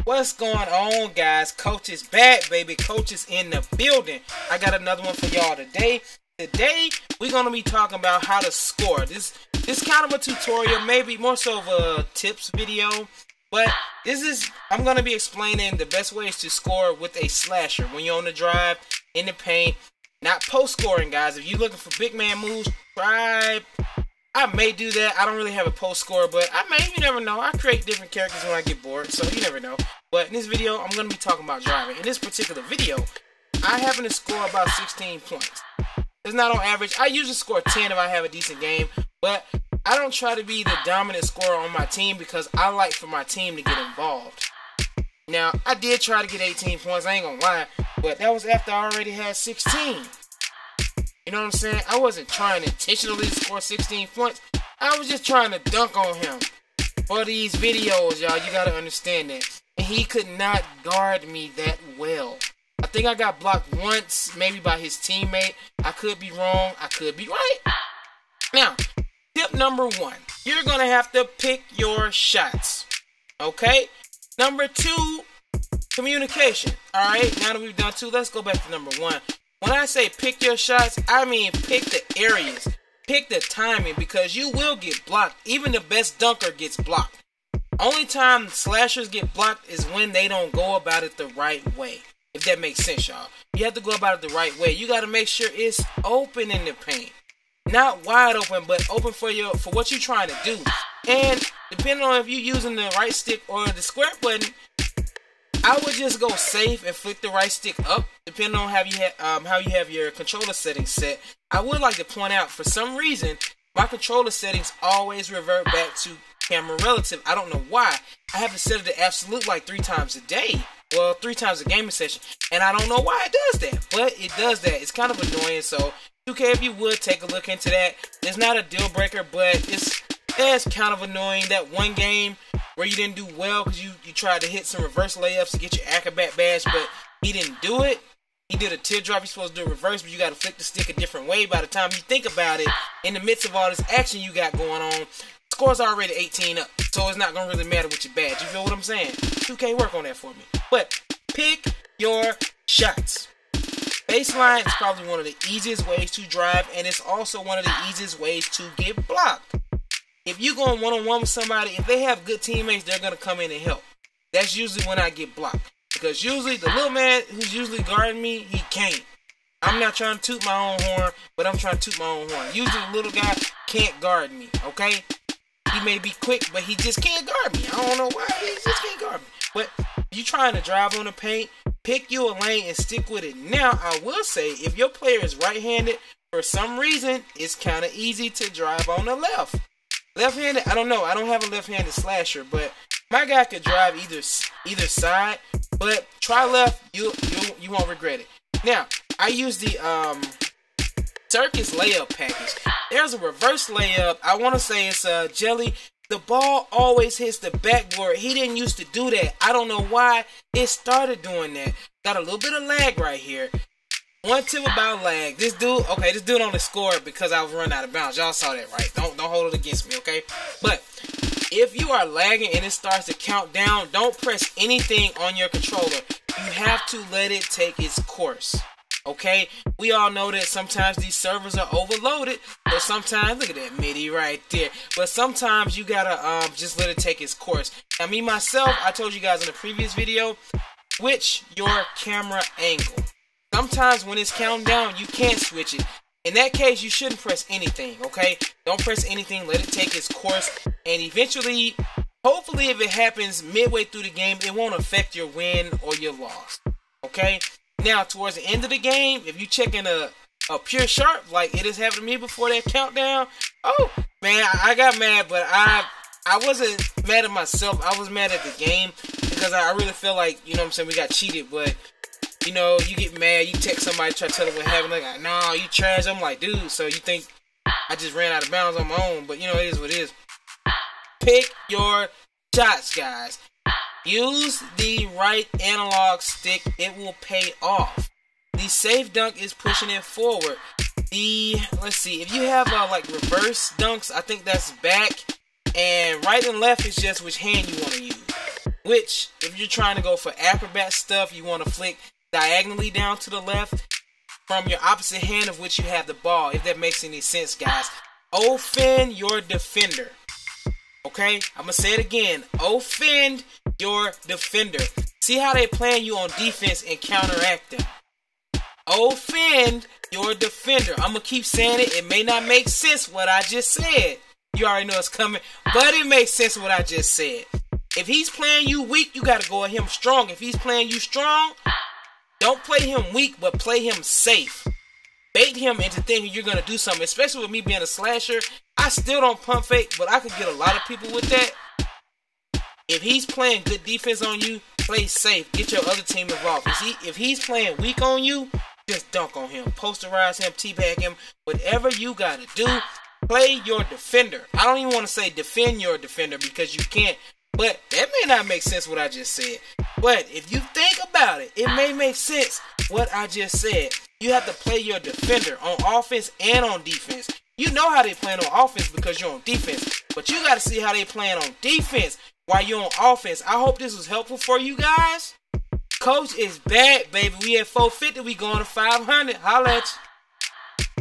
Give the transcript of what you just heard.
What's going on, guys? Coach is back, baby. Coach is in the building. I got another one for y'all today. Today, we're going to be talking about how to score. This kind of a tutorial, maybe more so of a tips video. But I'm going to be explaining the best ways to score with a slasher. When you're on the drive, in the paint, not post-scoring, guys. If you're looking for big man moves, I may do that. I don't really have a post score, but you never know. I create different characters when I get bored, so you never know. But in this video, I'm going to be talking about driving. In this particular video, I happen to score about 16 points. It's not on average. I usually score 10 if I have a decent game, but I don't try to be the dominant scorer on my team because I like for my team to get involved. Now, I did try to get 18 points, I ain't gonna lie, but that was after I already had 16. You know what I'm saying? I wasn't trying to intentionally score 16 points. I was just trying to dunk on him. For these videos, y'all, you gotta understand that. And he could not guard me that well. I think I got blocked once, maybe by his teammate. I could be wrong. I could be right. Now, tip number 1. You're gonna have to pick your shots. Okay? Number 2, communication. Alright, now that we've done 2, let's go back to number 1. When I say pick your shots, I mean pick the areas. Pick the timing, because you will get blocked. Even the best dunker gets blocked. Only time slashers get blocked is when they don't go about it the right way. If that makes sense, y'all. You have to go about it the right way. You got to make sure it's open in the paint. Not wide open, but open for what you're trying to do. And depending on if you're using the right stick or the square button, I would just go safe and flick the right stick up, depending on how you have your controller settings set. I would like to point out, for some reason, my controller settings always revert back to camera relative. I don't know why. I have to set it to absolute like 3 times a day. Well, 3 times a gaming session. And I don't know why it does that, but it does that. It's kind of annoying, so 2K, if you would, take a look into that. It's not a deal breaker, but it's kind of annoying. That one game where you didn't do well because you tried to hit some reverse layups to get your acrobat badge, but he didn't do it. He did a teardrop. You're supposed to do a reverse, but you got to flick the stick a different way. By the time you think about it, in the midst of all this action you got going on, score's already 18 up, so it's not going to really matter with your badge. You feel what I'm saying? 2K, work on that for me. But pick your shots. Baseline is probably one of the easiest ways to drive, and it's also one of the easiest ways to get blocked. If you going one-on-one with somebody, if they have good teammates, they're going to come in and help. That's usually when I get blocked. Because usually the little man who's usually guarding me, he can't. I'm not trying to toot my own horn, but I'm trying to toot my own horn. Usually the little guy can't guard me, okay? He may be quick, but he just can't guard me. I don't know why, he just can't guard me. But if you're trying to drive on the paint, pick you a lane and stick with it. Now, I will say, if your player is right-handed, for some reason, it's kind of easy to drive on the left. Left-handed, I don't know. I don't have a left-handed slasher, but my guy could drive either side. But try left, you won't regret it. Now, I use the circus layup package. There's a reverse layup. I want to say it's jelly. The ball always hits the backboard. He didn't used to do that. I don't know why it started doing that. Got a little bit of lag right here. One tip about lag. This dude only scored because I was running out of bounds. Y'all saw that, right? Don't hold it against me, okay? But if you are lagging and it starts to count down, don't press anything on your controller. You have to let it take its course, okay? We all know that sometimes these servers are overloaded, but sometimes, look at that MIDI right there. But sometimes you gotta just let it take its course. Now, me, myself, I told you guys in the previous video, switch your camera angle. Sometimes when it's counting down, you can't switch it. In that case, you shouldn't press anything, okay? Don't press anything. Let it take its course. And eventually, hopefully if it happens midway through the game, it won't affect your win or your loss, okay? Now, towards the end of the game, if you checking a pure sharp, like it has happened to me before that countdown, oh, man, I got mad, but I wasn't mad at myself. I was mad at the game because I really feel like, you know what I'm saying, we got cheated, but you know, you get mad, you text somebody, try to tell them what happened, like, no, you trash. I'm like, dude, so you think I just ran out of bounds on my own, but you know, it is what it is. Pick your shots, guys. Use the right analog stick. It will pay off. The safe dunk is pushing it forward. Let's see, if you have like reverse dunks, I think that's back. And right and left is just which hand you want to use. which if you're trying to go for acrobat stuff, you want to flick diagonally down to the left from your opposite hand of which you have the ball, if that makes any sense, guys. Offend your defender. Okay, I'm gonna say it again. Offend your defender. See how they playing you on defense and counteract them. Offend your defender. I'm gonna keep saying it. It may not make sense what I just said. You already know it's coming, but it makes sense what I just said. If he's playing you weak, you gotta go at him strong. If he's playing you strong, don't play him weak, but play him safe. Bait him into thinking you're gonna do something. Especially with me being a slasher, I still don't pump fake, but I could get a lot of people with that. If he's playing good defense on you, play safe. Get your other team involved. If he's playing weak on you, just dunk on him. Posterize him, teabag him. Whatever you gotta do, play your defender. I don't even want to say defend your defender because you can't. But that may not make sense what I just said. But if you think about it, it may make sense what I just said. You have to play your defender on offense and on defense. You know how they playing on offense because you're on defense. But you got to see how they playing on defense while you're on offense. I hope this was helpful for you guys. Coach is back, baby. We at 450. We going to 500. Holla at you.